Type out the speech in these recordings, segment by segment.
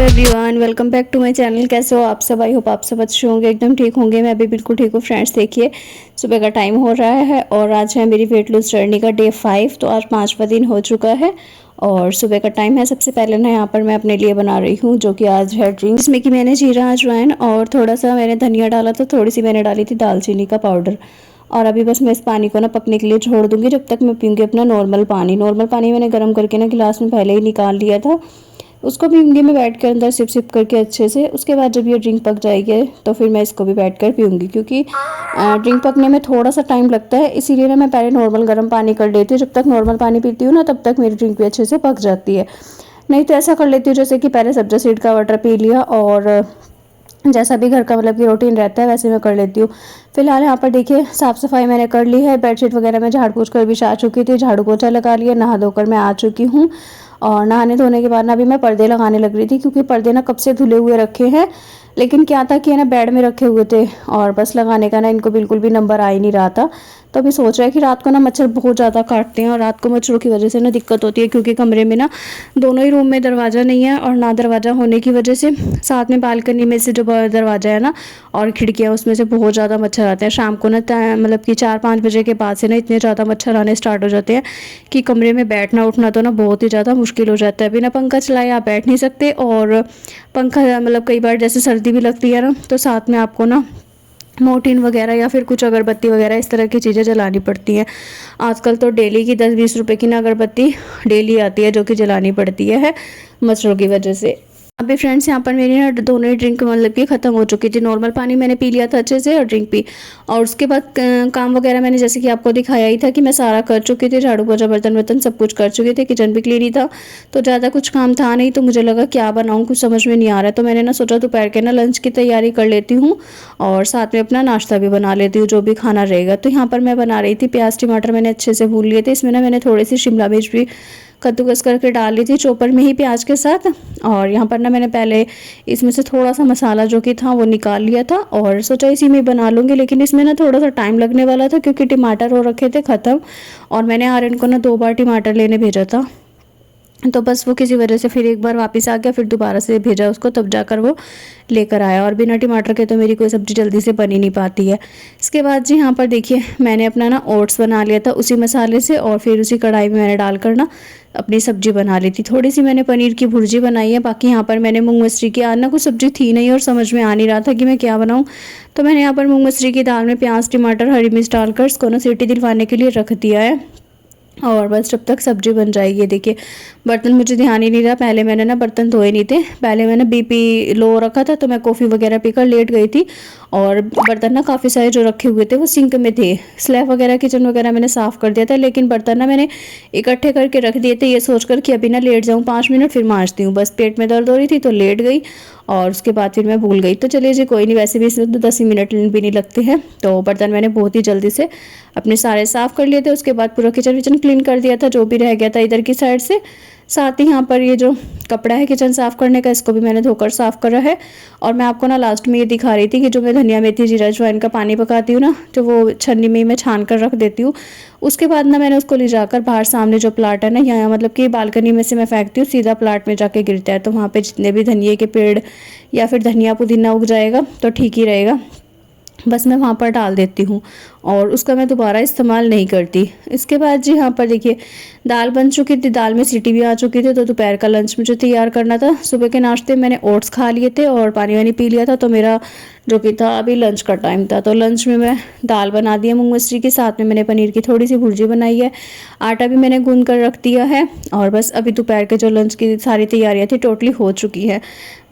Everyone, welcome back to my channel. कैसे हो आप सब? आई होप आप सब अच्छे होंगे, एकदम ठीक होंगे। मैं भी बिल्कुल ठीक हूँ। फ्रेंड्स देखिए, सुबह का टाइम हो रहा है और आज है मेरी वेट लूज जर्नी का डे 5। तो आज 5वां दिन हो चुका है और सुबह का टाइम है। सबसे पहले ना यहाँ पर मैं अपने लिए बना रही हूँ जो कि आज है ड्रिंक, जिसमें कि मैंने जीरा अजवाइन और थोड़ा सा मैंने धनिया डाला था, थोड़ी सी मैंने डाली थी दालचीनी का पाउडर। और अभी बस मैं इस पानी को ना पकने के लिए छोड़ दूंगी, जब तक मैं पीऊँगी अपना नॉर्मल पानी। नॉर्मल पानी मैंने गर्म करके ना गिलास में पहले ही निकाल लिया था, उसको पीऊँगी मैं बैठ कर अंदर सिप सिप करके अच्छे से। उसके बाद जब ये ड्रिंक पक जाएगी तो फिर मैं इसको भी बैठ कर पीऊँगी, क्योंकि ड्रिंक पकने में थोड़ा सा टाइम लगता है। इसीलिए ना मैं पहले नॉर्मल गर्म पानी कर लेती हूँ। जब तक नॉर्मल पानी पीती हूँ ना तब तक मेरी ड्रिंक भी अच्छे से पक जाती है। नहीं तो ऐसा कर लेती हूँ जैसे कि पहले सब्जा सीड का वाटर पी लिया और जैसा भी घर का मतलब कि रूटीन रहता है वैसे मैं कर लेती हूँ। फिलहाल यहाँ पर देखिए साफ़ सफाई मैंने कर ली है, बेडशीट वगैरह मैं झाड़ पोंछ कर बिछा चुकी थी, झाड़ू पोछा लगा लिया, नहा धोकर मैं आ चुकी हूँ। और नहाने धोने के बाद ना अभी मैं पर्दे लगाने लग रही थी, क्योंकि पर्दे ना कब से धुले हुए रखे हैं, लेकिन क्या था कि है ना बेड में रखे हुए थे और बस लगाने का ना इनको बिल्कुल भी नंबर आ ही नहीं रहा था। तो अभी सोच रहा है कि रात को ना मच्छर बहुत ज़्यादा काटते हैं और रात को मच्छरों की वजह से ना दिक्कत होती है, क्योंकि कमरे में ना दोनों ही रूम में दरवाज़ा नहीं है और ना दरवाज़ा होने की वजह से साथ में बालकनी में से जो दरवाज़ा है ना और खिड़कियाँ, उसमें से बहुत ज़्यादा मच्छर आते हैं। शाम को ना मतलब कि 4-5 बजे के बाद से ना इतने ज़्यादा मच्छर आने स्टार्ट हो जाते हैं कि कमरे में बैठना उठना तो ना बहुत ही ज़्यादा मुश्किल हो जाता है। बिना पंखा चलाए आप बैठ नहीं सकते, और पंखा मतलब कई बार जैसे सर्दी भी लगती है ना तो साथ में आपको ना मोर्टीन वगैरह या फिर कुछ अगरबत्ती वगैरह इस तरह की चीज़ें जलानी पड़ती हैं। आजकल तो डेली की 10-20 रुपए की ना अगरबत्ती डेली आती है जो कि जलानी पड़ती है मच्छरों की वजह से। अभी फ्रेंड्स यहाँ पर मेरी ना दोनों ही ड्रिंक मतलब कि ख़त्म हो चुकी थी। नॉर्मल पानी मैंने पी लिया था अच्छे से और ड्रिंक पी, और उसके बाद काम वगैरह मैंने जैसे कि आपको दिखाया ही था कि मैं सारा कर चुकी थी, झाड़ू पोछा बर्तन वर्तन सब कुछ कर चुके थे, किचन भी क्लीन ही था। तो ज़्यादा कुछ काम था नहीं, तो मुझे लगा क्या बनाऊँ, कुछ समझ में नहीं आ रहा। तो मैंने ना सोचा दोपहर के ना लंच की तैयारी कर लेती हूँ और साथ में अपना नाश्ता भी बना लेती हूँ जो भी खाना रहेगा। तो यहाँ पर मैं बना रही थी प्याज टमाटर मैंने अच्छे से भून लिए थे। इसमें ना मैंने थोड़ी सी शिमला मिर्च भी कद्दूकस करके डाल ली थी चॉपर में ही प्याज के साथ। और यहाँ पर ना मैंने पहले इसमें से थोड़ा सा मसाला जो कि था वो निकाल लिया था और सोचा इसी में बना लूँगी, लेकिन इसमें ना थोड़ा सा टाइम लगने वाला था क्योंकि टमाटर हो रखे थे ख़त्म, और मैंने आर्यन को ना 2 बार टमाटर लेने भेजा था। तो बस वो किसी वजह से फिर एक बार वापस आ गया, फिर दोबारा से भेजा उसको, तब जाकर वो लेकर आया। और बिना टमाटर के तो मेरी कोई सब्ज़ी जल्दी से बन ही नहीं पाती है। इसके बाद जी यहाँ पर देखिए मैंने अपना ना ओट्स बना लिया था उसी मसाले से, और फिर उसी कढ़ाई में मैंने डालकर ना अपनी सब्जी बना ली थी। थोड़ी सी मैंने पनीर की भुर्जी बनाई है। बाकी यहाँ पर मैंने मूंग मसरी की, आज ना कुछ सब्जी थी नहीं और समझ में आ नहीं रहा था कि मैं क्या बनाऊँ, तो मैंने यहाँ पर मूंग मसरी की दाल में प्याज टमाटर हरी मिर्च डालकर उसको ना सीटी दिलवाने के लिए रख दिया है, और बस जब तक सब्जी बन जाएगी। देखिए बर्तन मुझे ध्यान ही नहीं रहा, पहले मैंने ना बर्तन धोए नहीं थे, पहले मैंने बीपी लो रखा था तो मैं कॉफ़ी वगैरह पीकर लेट गई थी, और बर्तन ना काफ़ी सारे जो रखे हुए थे वो सिंक में थे। स्लैब वगैरह किचन वगैरह मैंने साफ़ कर दिया था, लेकिन बर्तन ना मैंने इकट्ठे करके रख दिए थे ये सोचकर कि अभी ना लेट जाऊँ 5 मिनट फिर मांजती हूँ। बस पेट में दर्द हो रही थी तो लेट गई और उसके बाद फिर मैं भूल गई। तो चलिए जी कोई नहीं, वैसे भी इसमें तो 10 ही मिनट भी नहीं लगते हैं। तो बर्तन मैंने बहुत ही जल्दी से अपने सारे साफ़ कर लिए थे। उसके बाद पूरा किचन विचन क्लीन कर दिया था जो भी रह गया था इधर की साइड से। साथ ही यहाँ पर ये जो कपड़ा है किचन साफ़ करने का, इसको भी मैंने धोकर साफ़ करा है। और मैं आपको ना लास्ट में ये दिखा रही थी कि जो मैं धनिया मेथी जीरा अजवाइन का पानी पकाती हूँ ना, जो वो छन्नी में मैं छान कर रख देती हूँ, उसके बाद ना मैंने उसको ले जाकर बाहर सामने जो प्लाट है ना, यहाँ मतलब कि बालकनी में से मैं फेंकती हूँ, सीधा प्लाट में जाके गिरता है। तो वहाँ पे जितने भी धनिए के पेड़ या फिर धनिया पुदीना उग जाएगा तो ठीक ही रहेगा, बस मैं वहाँ पर डाल देती हूँ और उसका मैं दोबारा इस्तेमाल नहीं करती। इसके बाद जी यहाँ पर देखिए दाल बन चुकी थी, दाल में सीटी भी आ चुकी थी। तो दोपहर का लंच मुझे तैयार करना था। सुबह के नाश्ते मैंने ओट्स खा लिए थे और पानी वानी पी लिया था, तो मेरा जो कि था अभी लंच का टाइम था। तो लंच में मैं दाल बना दी है मूंग मसरी के, साथ में मैंने पनीर की थोड़ी सी भुर्जी बनाई है, आटा भी मैंने गूंद कर रख दिया है, और बस अभी दोपहर के जो लंच की सारी तैयारियाँ थी टोटली हो चुकी है।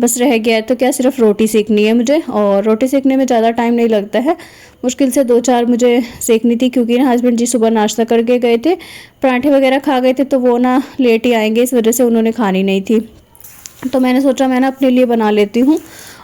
बस रह गया है तो क्या, सिर्फ रोटी सेकनी है मुझे, और रोटी सेकने में ज़्यादा टाइम नहीं लगता है, मुश्किल से 2-4 मुझे सेकनी थी, क्योंकि ना हस्बैंड जी सुबह नाश्ता करके गए थे, पराठे वगैरह खा गए थे, तो वो ना लेट ही आएंगे, इस वजह से उन्होंने खानी नहीं थी। तो मैंने सोचा मैं ना अपने लिए बना लेती हूँ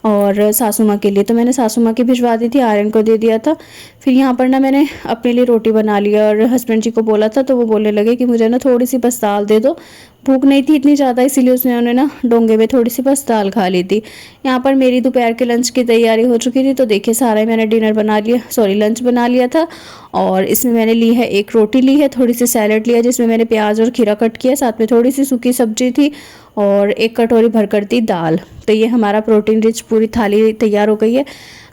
और सासू माँ के लिए, तो मैंने सासू माँ की भिजवा दी थी, आर्यन को दे दिया था। फिर यहाँ पर ना मैंने अपने लिए रोटी बना लिया और हस्बैंड जी को बोला था, तो वो बोलने लगे कि मुझे ना थोड़ी सी बस दाल दे दो, भूख नहीं थी इतनी ज़्यादा, इसीलिए उसने ना डोंगे में थोड़ी सी बस दाल खा ली थी। यहाँ पर मेरी दोपहर के लंच की तैयारी हो चुकी थी। तो देखिए सारा ही मैंने डिनर बना लिया, सॉरी लंच बना लिया था। और इसमें मैंने ली है एक रोटी ली है, थोड़ी सी सैलड लिया जिसमें मैंने प्याज और खीरा कट किया, साथ में थोड़ी सी सूखी सब्जी थी और एक कटोरी भरकर दी दाल। तो ये हमारा प्रोटीन रिच पूरी थाली तैयार हो गई है।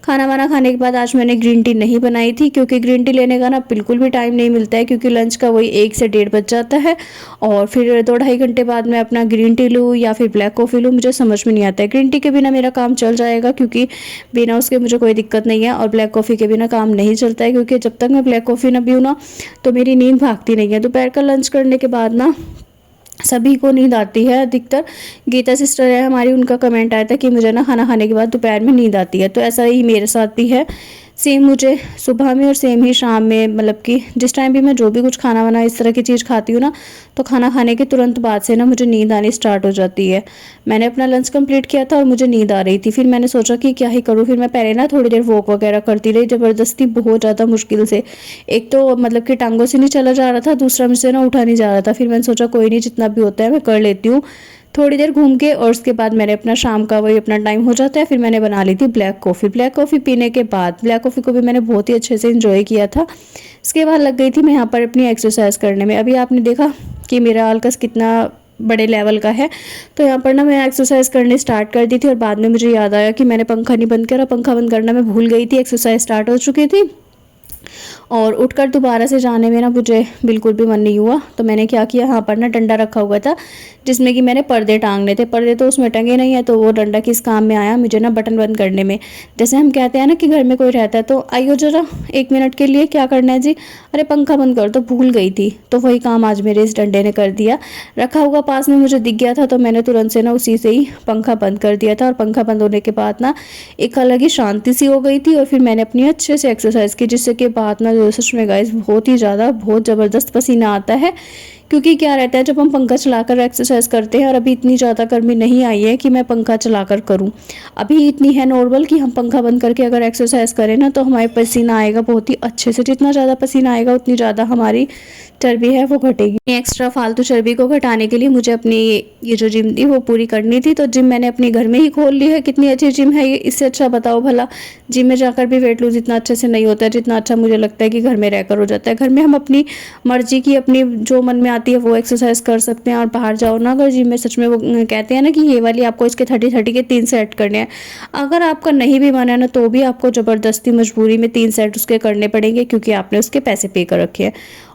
खाना वाना खाने के बाद आज मैंने ग्रीन टी नहीं बनाई थी, क्योंकि ग्रीन टी लेने का ना बिल्कुल भी टाइम नहीं मिलता है, क्योंकि लंच का वही 1 से 1:30 बज जाता है। और फिर 2-2.5 घंटे बाद मैं अपना ग्रीन टी लूँ या फिर ब्लैक कॉफ़ी लूँ, मुझे समझ में नहीं आता है। ग्रीन टी के बिना मेरा काम चल जाएगा, क्योंकि बिना उसके मुझे कोई दिक्कत नहीं है, और ब्लैक कॉफ़ी के बिना काम नहीं चलता है, क्योंकि जब तक मैं ब्लैक कॉफ़ी ना पीऊँ ना तो मेरी नींद भागती नहीं है। दोपहर का लंच करने के बाद ना सभी को नींद आती है, अधिकतर गीता सिस्टर है हमारी, उनका कमेंट आया था कि मुझे ना खाना खाने के बाद दोपहर में नींद आती है। तो ऐसा ही मेरे साथ भी है, सेम मुझे सुबह में और सेम ही शाम में, मतलब कि जिस टाइम भी मैं जो भी कुछ खाना वाना इस तरह की चीज़ खाती हूँ ना, तो खाना खाने के तुरंत बाद से ना मुझे नींद आनी स्टार्ट हो जाती है। मैंने अपना लंच कंप्लीट किया था और मुझे नींद आ रही थी, फिर मैंने सोचा कि क्या ही करूँ। फिर मैं पहले ना थोड़ी देर वॉक वगैरह करती रही, ज़बरदस्ती बहुत ज़्यादा मुश्किल से। एक तो मतलब कि टांगों से नहीं चला जा रहा था, दूसरा मुझसे ना उठा नहीं जा रहा था। फिर मैंने सोचा कोई नहीं, जितना भी होता है मैं कर लेती हूँ। थोड़ी देर घूम के और उसके बाद मैंने अपना शाम का वही अपना टाइम हो जाता है, फिर मैंने बना ली थी ब्लैक कॉफ़ी। ब्लैक कॉफ़ी पीने के बाद, ब्लैक कॉफ़ी को भी मैंने बहुत ही अच्छे से इंजॉय किया था। इसके बाद लग गई थी मैं यहाँ पर अपनी एक्सरसाइज करने में। अभी आपने देखा कि मेरा आलकस कितना बड़े लेवल का है। तो यहाँ पर ना मैं एक्सरसाइज करनी स्टार्ट कर दी थी, और बाद में मुझे याद आया कि मैंने पंखा नहीं बंद करा। पंखा बंद करना मैं भूल गई थी, एक्सरसाइज स्टार्ट हो चुकी थी, और उठकर दोबारा से जाने में ना मुझे बिल्कुल भी मन नहीं हुआ। तो मैंने क्या किया, यहाँ पर ना डंडा रखा हुआ था जिसमें कि मैंने पर्दे टांगने थे। पर्दे तो उसमें टंगे नहीं है, तो वो डंडा किस काम में आया, मुझे ना बटन बंद करने में। जैसे हम कहते हैं ना कि घर में कोई रहता है तो आइयो जरा 1 मिनट के लिए, क्या करना है जी, अरे पंखा बंद कर, तो भूल गई थी। तो वही काम आज मेरे इस डंडे ने कर दिया। रखा हुआ पास में मुझे दिख गया था, तो मैंने तुरंत से ना उसी से ही पंखा बंद कर दिया था। और पंखा बंद होने के बाद ना एक अलग ही शांति सी हो गई थी, और फिर मैंने अपनी अच्छे से एक्सरसाइज की, जिससे के बाद ना जो सच में गाइस बहुत ही ज़्यादा बहुत ज़बरदस्त पसीना आता है। क्योंकि क्या रहता है, जब हम पंखा चलाकर एक्सरसाइज करते हैं, और अभी इतनी ज़्यादा गर्मी नहीं आई है कि मैं पंखा चलाकर करूं, अभी इतनी है नॉर्मल कि हम पंखा बंद करके अगर एक्सरसाइज करें ना तो हमारे पसीना आएगा बहुत ही अच्छे से। जितना ज़्यादा पसीना आएगा उतनी ज़्यादा हमारी चर्बी है वो घटेगी। एक्स्ट्रा फालतू चर्बी को घटाने के लिए मुझे अपनी ये जो जिम थी वो पूरी करनी थी। तो जिम मैंने अपने घर में ही खोल ली है। कितनी अच्छी जिम है ये, इससे अच्छा बताओ भला। जिम में जाकर भी वेट लूज इतना अच्छे से नहीं होता है जितना अच्छा मुझे लगता है कि घर में रहकर हो जाता है। घर में हम अपनी मर्जी की, अपनी जो मन में आती है वो एक्सरसाइज कर सकते हैं, और बाहर जाओ ना अगर जिम में, सच में वो कहते हैं ना कि ये वाली आपको इसके 30-30 के 3 सेट करने हैं। अगर आपका नहीं भी मन है ना तो भी आपको ज़बरदस्ती मजबूरी में 3 सेट उसके करने पड़ेंगे, क्योंकि आपने उसके पैसे पे कर रखे हैं।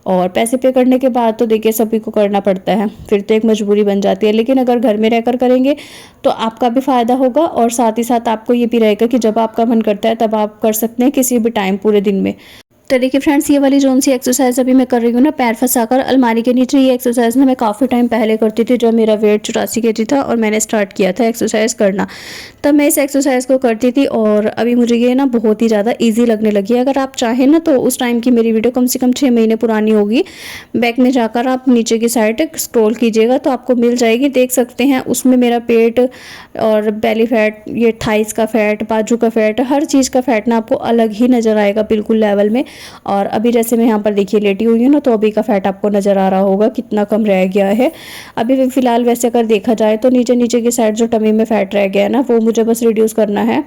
और पैसे पे करने के बाद तो देखिए सभी को करना पड़ता है, फिर तो एक मजबूरी बन जाती है। लेकिन अगर घर में रहकर करेंगे तो आपका भी फ़ायदा होगा, और साथ ही साथ आपको ये भी रहेगा कि जब आपका मन करता है तब आप कर सकते हैं, किसी भी टाइम पूरे दिन में। तो देखिए फ्रेंड्स, ये वाली जोन सी एक्सरसाइज अभी मैं कर रही हूँ ना, पैर फंसाकर अलमारी के नीचे। ये एक्सरसाइज ना मैं काफ़ी टाइम पहले करती थी, जब मेरा वेट 84 kg था और मैंने स्टार्ट किया था एक्सरसाइज करना, तब मैं इस एक्सरसाइज को करती थी। और अभी मुझे ये ना बहुत ही ज़्यादा ईजी लगने लगी है। अगर आप चाहें ना तो उस टाइम की मेरी वीडियो कम से कम 6 महीने पुरानी होगी, बैक में जाकर आप नीचे की साइड स्क्रॉल कीजिएगा तो आपको मिल जाएगी, देख सकते हैं। उसमें मेरा पेट और बेली फैट, ये थाइस का फैट, बाजू का फैट, हर चीज़ का फैट ना आपको अलग ही नज़र आएगा बिल्कुल लेवल में। और अभी जैसे मैं यहाँ पर देखिए लेटी हुई हूँ ना, तो अभी का फैट आपको नज़र आ रहा होगा कितना कम रह गया है। अभी फिलहाल वैसे अगर देखा जाए तो नीचे नीचे की साइड जो टमी में फैट रह गया है ना, वो मुझे बस रिड्यूस करना है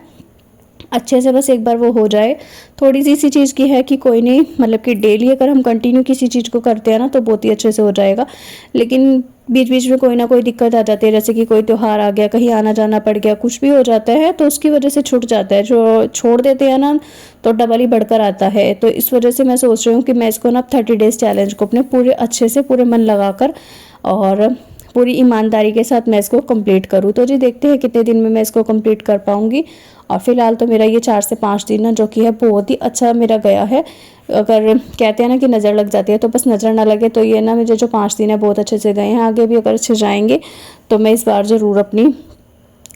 अच्छे से। बस एक बार वो हो जाए, थोड़ी सी चीज़ की है कि कोई नहीं, मतलब कि डेली अगर हम कंटिन्यू किसी चीज़ को करते हैं ना तो बहुत ही अच्छे से हो जाएगा। लेकिन बीच बीच में कोई ना कोई दिक्कत आ जाती है, जैसे कि कोई त्यौहार आ गया, कहीं आना जाना पड़ गया, कुछ भी हो जाता है तो उसकी वजह से छूट जाता है। जो छोड़ देते हैं ना तो डबल ही बढ़कर आता है। तो इस वजह से मैं सोच रही हूँ कि मैं इसको ना 30 डेज़ चैलेंज को अपने पूरे अच्छे से, पूरे मन लगाकर और पूरी ईमानदारी के साथ मैं इसको कंप्लीट करूँ। तो जी देखते हैं कितने दिन में मैं इसको कंप्लीट कर पाऊँगी। और फिलहाल तो मेरा ये 4 से 5 दिन ना, जो कि है बहुत ही अच्छा मेरा गया है। अगर कहते हैं ना कि नज़र लग जाती है, तो बस नज़र ना लगे, तो ये ना मुझे जो 5 दिन है बहुत अच्छे से गए हैं। आगे भी अगर अच्छे जाएंगे तो मैं इस बार ज़रूर अपनी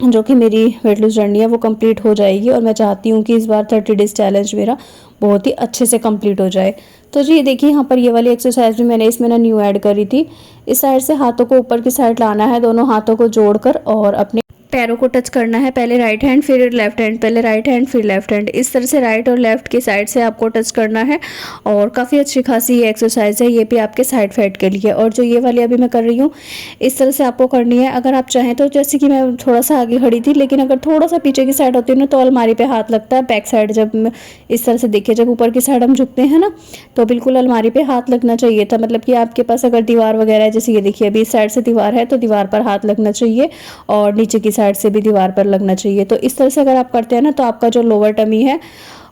जो कि मेरी वेट लूज जर्नी है वो कंप्लीट हो जाएगी। और मैं चाहती हूँ कि इस बार 30 डेज़ चैलेंज मेरा बहुत ही अच्छे से कंप्लीट हो जाए। तो जी देखिए यहाँ पर ये वाली एक्सरसाइज भी मैंने इसमें ना न्यू ऐड करी थी। इस साइड से हाथों को ऊपर की साइड लाना है, दोनों हाथों को जोड़कर, और अपने पैरों को टच करना है, पहले राइट हैंड फिर लेफ्ट हैंड, पहले राइट हैंड फिर लेफ्ट हैंड, इस तरह से राइट और लेफ्ट की साइड से आपको टच करना है। और काफ़ी अच्छी खासी ये एक्सरसाइज है, ये भी आपके साइड फैट के लिए। और जो ये वाली अभी मैं कर रही हूँ इस तरह से आपको करनी है। अगर आप चाहें तो, जैसे कि मैं थोड़ा सा आगे खड़ी थी, लेकिन अगर थोड़ा सा पीछे की साइड होती है ना तो अलमारी पे हाथ लगता है। बैक साइड जब इस तरह से देखिए, जब ऊपर की साइड हम झुकते हैं ना तो बिल्कुल अलमारी पे हाथ लगना चाहिए था। मतलब कि आपके पास अगर दीवार वगैरह है, जैसे ये देखिए अभी इस साइड से दीवार है तो दीवार पर हाथ लगना चाहिए और नीचे की साइड से भी दीवार पर लगना चाहिए। तो इस तरह से अगर आप करते हैं ना तो आपका जो लोअर टमी है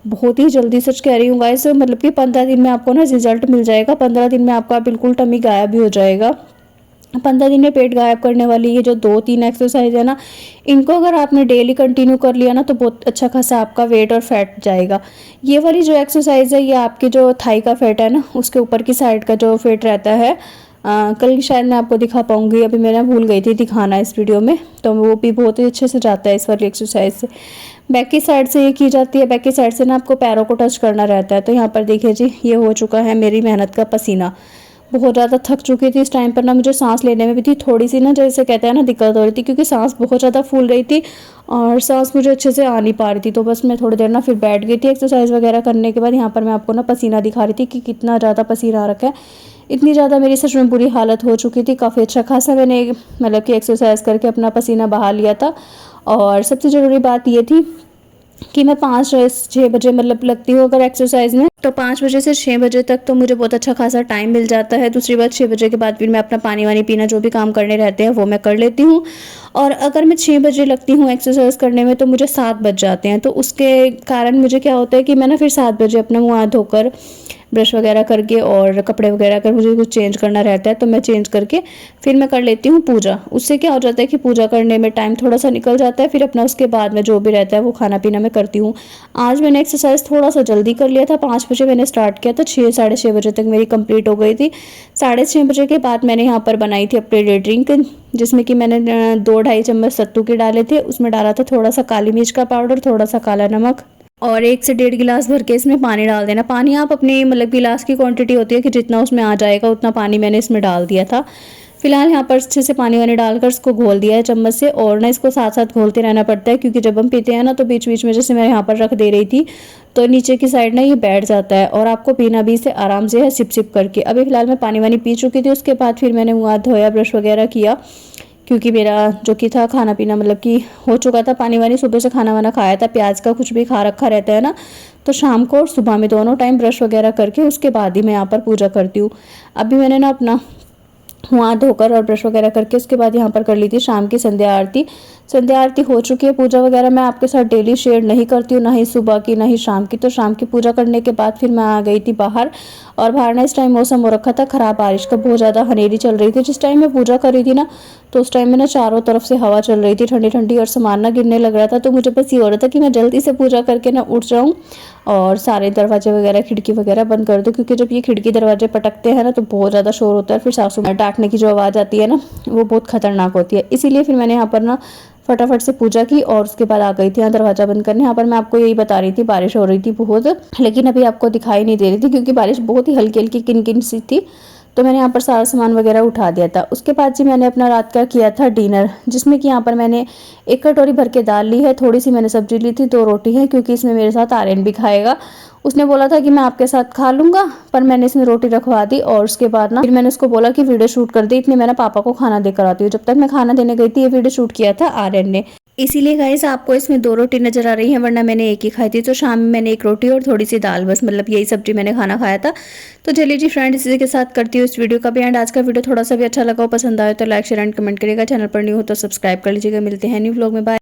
बहुत ही जल्दी, सच कह रही हूँ गाइस, मतलब कि 15 दिन में आपको ना रिजल्ट मिल जाएगा। 15 दिन में आपका बिल्कुल टमी गायब भी हो जाएगा। 15 दिन में पेट गायब करने वाली ये जो 2-3 एक्सरसाइज है ना, इनको अगर आपने डेली कंटिन्यू कर लिया ना तो बहुत अच्छा खासा आपका वेट और फैट जाएगा। ये वाली जो एक्सरसाइज है ये आपके जो थाई का फैट है ना उसके ऊपर की साइड का जो फैट रहता है, कल शायद मैं आपको दिखा पाऊंगी, अभी मैंने भूल गई थी दिखाना इस वीडियो में, तो वो भी बहुत ही अच्छे से जाता है इस वाली एक्सरसाइज से। बैक की साइड से ये की जाती है। बैक की साइड से ना आपको पैरों को टच करना रहता है। तो यहाँ पर देखिए जी, ये हो चुका है मेरी मेहनत का पसीना। बहुत ज़्यादा थक चुकी थी इस टाइम पर ना, मुझे सांस लेने में भी थी थोड़ी सी ना, जैसे कहते हैं ना, दिक्कत हो रही थी, क्योंकि सांस बहुत ज़्यादा फूल रही थी और सांस मुझे अच्छे से आ नहीं पा रही थी। तो बस मैं थोड़ी देर ना फिर बैठ गई थी एक्सरसाइज वगैरह करने के बाद। यहाँ पर मैं आपको ना पसीना दिखा रही थी कि कितना ज़्यादा पसीना आ रखा है। इतनी ज़्यादा मेरी सच में बुरी हालत हो चुकी थी। काफ़ी अच्छा खासा मैंने मतलब कि एक्सरसाइज करके अपना पसीना बहा लिया था। और सबसे ज़रूरी बात ये थी कि मैं 5 से 6 बजे मतलब लगती हूँ अगर एक्सरसाइज में, तो 5 बजे से 6 बजे तक तो मुझे बहुत अच्छा खासा टाइम मिल जाता है। दूसरी बात, 6 बजे के बाद फिर मैं अपना पानी वानी पीना, जो भी काम करने रहते हैं वो मैं कर लेती हूँ। और अगर मैं 6 बजे लगती हूँ एक्सरसाइज करने में तो मुझे 7 बज जाते हैं। तो उसके कारण मुझे क्या होता है कि मैं ना फिर 7 बजे अपना मुँह हाथ धोकर ब्रश वगैरह करके और कपड़े वगैरह अगर मुझे कुछ चेंज करना रहता है तो मैं चेंज करके फिर मैं कर लेती हूँ पूजा। उससे क्या हो जाता है कि पूजा करने में टाइम थोड़ा सा निकल जाता है, फिर अपना उसके बाद में जो भी रहता है वो खाना पीना मैं करती हूँ। आज मैंने एक्सरसाइज थोड़ा सा जल्दी कर लिया था, 5 बजे मैंने स्टार्ट किया था, 6 साढ़े 6 बजे तक मेरी कंप्लीट हो गई थी। 6:30 बजे के बाद मैंने यहाँ पर बनाई थी अपनी डे ड्रिंक, जिसमें कि मैंने 2-2.5 चम्मच सत्तू के डाले थे। उसमें डाला था थोड़ा सा काली मिर्च का पाउडर, थोड़ा सा काला नमक और 1 से 1.5 गिलास भर के इसमें पानी डाल देना। पानी आप अपनी मतलब गिलास की क्वांटिटी होती है कि जितना उसमें आ जाएगा उतना पानी मैंने इसमें डाल दिया था। फिलहाल यहाँ पर अच्छे से पानी वानी डालकर इसको घोल दिया है चम्मच से। और ना इसको साथ साथ घोलते रहना पड़ता है, क्योंकि जब हम पीते हैं ना तो बीच बीच में, जैसे मैं यहाँ पर रख दे रही थी तो नीचे की साइड ना ये बैठ जाता है और आपको पीना भी इसे आराम से है, सिप सिप करके। अभी फिलहाल मैं पानी वानी पी चुकी थी। उसके बाद फिर मैंने मुँह हाथ धोया, ब्रश वगैरह किया, क्योंकि मेरा जो कि था खाना पीना मतलब कि हो चुका था। पानी वानी सुबह से खाना वाना खाया था, प्याज का कुछ भी खा रखा रहता है ना, तो शाम को और सुबह में दोनों टाइम ब्रश वगैरह करके उसके बाद ही मैं यहाँ पर पूजा करती हूँ। अभी मैंने ना अपना मुँह हाथ धोकर और ब्रश वगैरह करके उसके बाद यहाँ पर कर ली थी शाम की संध्या आरती। संध्या आरती हो चुकी है। पूजा वगैरह मैं आपके साथ डेली शेयर नहीं करती हूँ, ना ही सुबह की ना ही शाम की। तो शाम की पूजा करने के बाद फिर मैं आ गई थी बाहर, और बाहर ना इस टाइम मौसम हो रखा था ख़राब, बारिश का बहुत ज़्यादा हनेरी चल रही थी। जिस टाइम मैं पूजा कर रही थी ना तो उस टाइम में ना चारों तरफ से हवा चल रही थी ठंडी ठंडी, और सामान ना गिरने लग रहा था। तो मुझे बस ये हो रहा था कि मैं जल्दी से पूजा करके ना उठ जाऊँ और सारे दरवाजे वगैरह खिड़की वगैरह बंद कर दूँ, क्योंकि जब ये खिड़की दरवाजे पटकते हैं ना तो बहुत ज़्यादा शोर होता है। फिर सासू माँ डांटने की जो आवाज़ आती है ना वो बहुत खतरनाक होती है। इसीलिए फिर मैंने यहाँ पर ना फटाफट से पूजा की और उसके बाद आ गई थी यहाँ दरवाजा बंद करने। यहाँ पर मैं आपको यही बता रही थी, बारिश हो रही थी बहुत, लेकिन अभी आपको दिखाई नहीं दे रही थी क्योंकि बारिश बहुत ही हल्की हल्की किन सी थी। तो मैंने यहाँ पर सारा सामान वगैरह उठा दिया था। उसके बाद जी मैंने अपना रात का किया था डिनर, जिसमें कि यहाँ पर मैंने 1 कटोरी भर के दाल ली है, थोड़ी सी मैंने सब्जी ली थी, 2 रोटी है, क्योंकि इसमें मेरे साथ आर्यन भी खाएगा। उसने बोला था कि मैं आपके साथ खा लूँगा, पर मैंने इसमें रोटी रखवा दी। और उसके बाद ना फिर मैंने उसको बोला कि वीडियो शूट कर दी, इतने मैंने पापा को खाना देकर आती हूँ। जब तक मैं खाना देने गई थी ये वीडियो शूट किया था आर्यन ने, इसीलिए गाइस आपको इसमें 2 रोटी नजर आ रही हैं, वरना मैंने एक ही खाई थी। तो शाम में मैंने 1 रोटी और थोड़ी सी दाल, बस मतलब यही सब्जी मैंने खाना खाया था। तो चलिए जी फ्रेंड, इसी के साथ करती हूँ इस वीडियो का भी एंड। आज का वीडियो थोड़ा सा भी अच्छा लगा हो, पसंद आए तो लाइक शेयर एंड कमेंट करिएगा। चैनल पर न्यू हो तो सब्सक्राइब कर लीजिएगा। मिलते हैं न्यू व्लॉग में, बाय।